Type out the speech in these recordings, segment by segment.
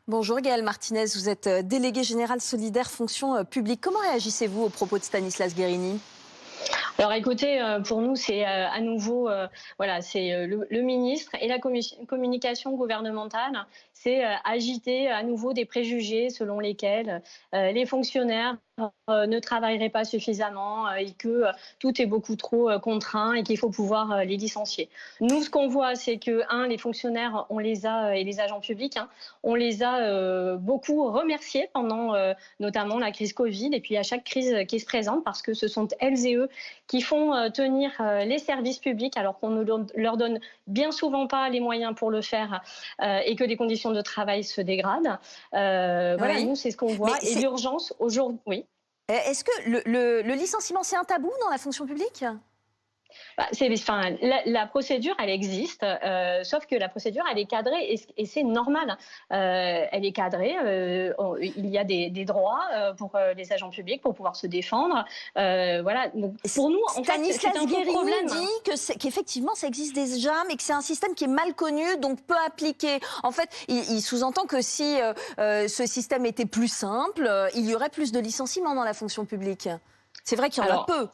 Bonjour Gaëlle Martinez, vous êtes déléguée générale solidaire fonction publique. Comment réagissez-vous aux propos de Stanislas Guerini? Alors écoutez, pour nous, c'est à nouveau, voilà, c'est le ministre et la communication gouvernementale, c'est agiter à nouveau des préjugés selon lesquels les fonctionnaires ne travailleraient pas suffisamment et que tout est beaucoup trop contraint et qu'il faut pouvoir les licencier. Nous, ce qu'on voit, c'est que, les fonctionnaires, on les a, et les agents publics, on les a beaucoup remerciés pendant notamment la crise Covid et puis à chaque crise qui se présente parce que ce sont elles et eux qui font tenir les services publics alors qu'on ne leur donne bien souvent pas les moyens pour le faire et que les conditions de travail se dégradent. Voilà, Oui. nous, c'est ce qu'on voit. Et l'urgence aujourd'hui, oui. Est-ce que le licenciement, c'est un tabou dans la fonction publique? Enfin, la procédure, elle existe, sauf que la procédure, elle est cadrée et c'est normal. Elle est cadrée. Il y a des droits pour les agents publics pour pouvoir se défendre. Voilà. Donc, pour nous, en fait, c'est Stanislas un faux Guerini problème. dit qu'effectivement, ça existe déjà, mais que c'est un système qui est mal connu, donc peu appliqué. En fait, il sous-entend que si ce système était plus simple, il y aurait plus de licenciements dans la fonction publique. C'est vrai qu'il y en a Alors, peu.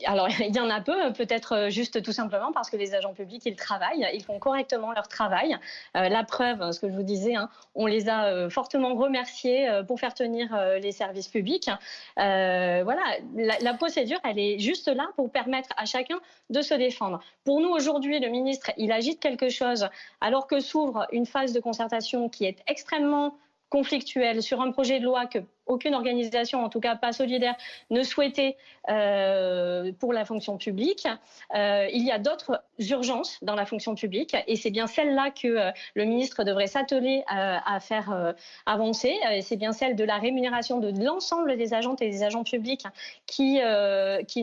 Alors, il y en a peu, peut-être juste tout simplement parce que les agents publics, ils travaillent, ils font correctement leur travail. La preuve, ce que je vous disais, on les a fortement remerciés pour faire tenir les services publics. Voilà, la procédure, elle est juste là pour permettre à chacun de se défendre. Pour nous, aujourd'hui, le ministre, il agite quelque chose alors que s'ouvre une phase de concertation qui est extrêmement conflictuelle sur un projet de loi que aucune organisation, en tout cas pas solidaire, ne souhaitait pour la fonction publique. Il y a d'autres urgences dans la fonction publique et c'est bien celle-là que le ministre devrait s'atteler à faire avancer. C'est bien celle de la rémunération de l'ensemble des agentes et des agents publics qui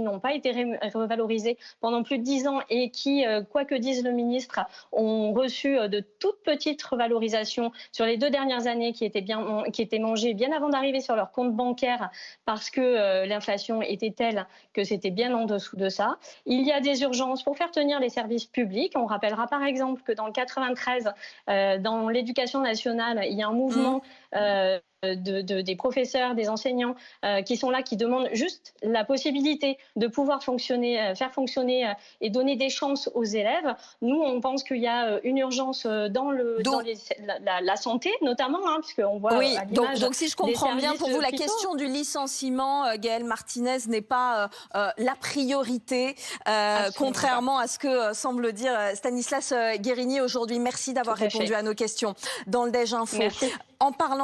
n'ont pas été revalorisés pendant plus de 10 ans et qui, quoi que dise le ministre, ont reçu de toutes petites revalorisations sur les 2 dernières années qui étaient mangées bien avant d'arriver sur leur compte bancaire parce que l'inflation était telle que c'était bien en dessous de ça. Il y a des urgences pour faire tenir les services publics. On rappellera par exemple que dans le 93, dans l'éducation nationale, il y a un mouvement des professeurs, des enseignants qui sont là, qui demandent juste la possibilité de pouvoir fonctionner, faire fonctionner et donner des chances aux élèves. Nous, on pense qu'il y a une urgence dans la santé, notamment, puisqu'on voit Oui, à l'image donc si je comprends bien, pour vous, la hôpitaux. question du licenciement, Gaëlle Martinez, n'est pas la priorité, contrairement à ce que semble dire Stanislas Guerini aujourd'hui. Merci d'avoir Tout à répondu fait. à nos questions dans le Déj Info. Merci. En parlant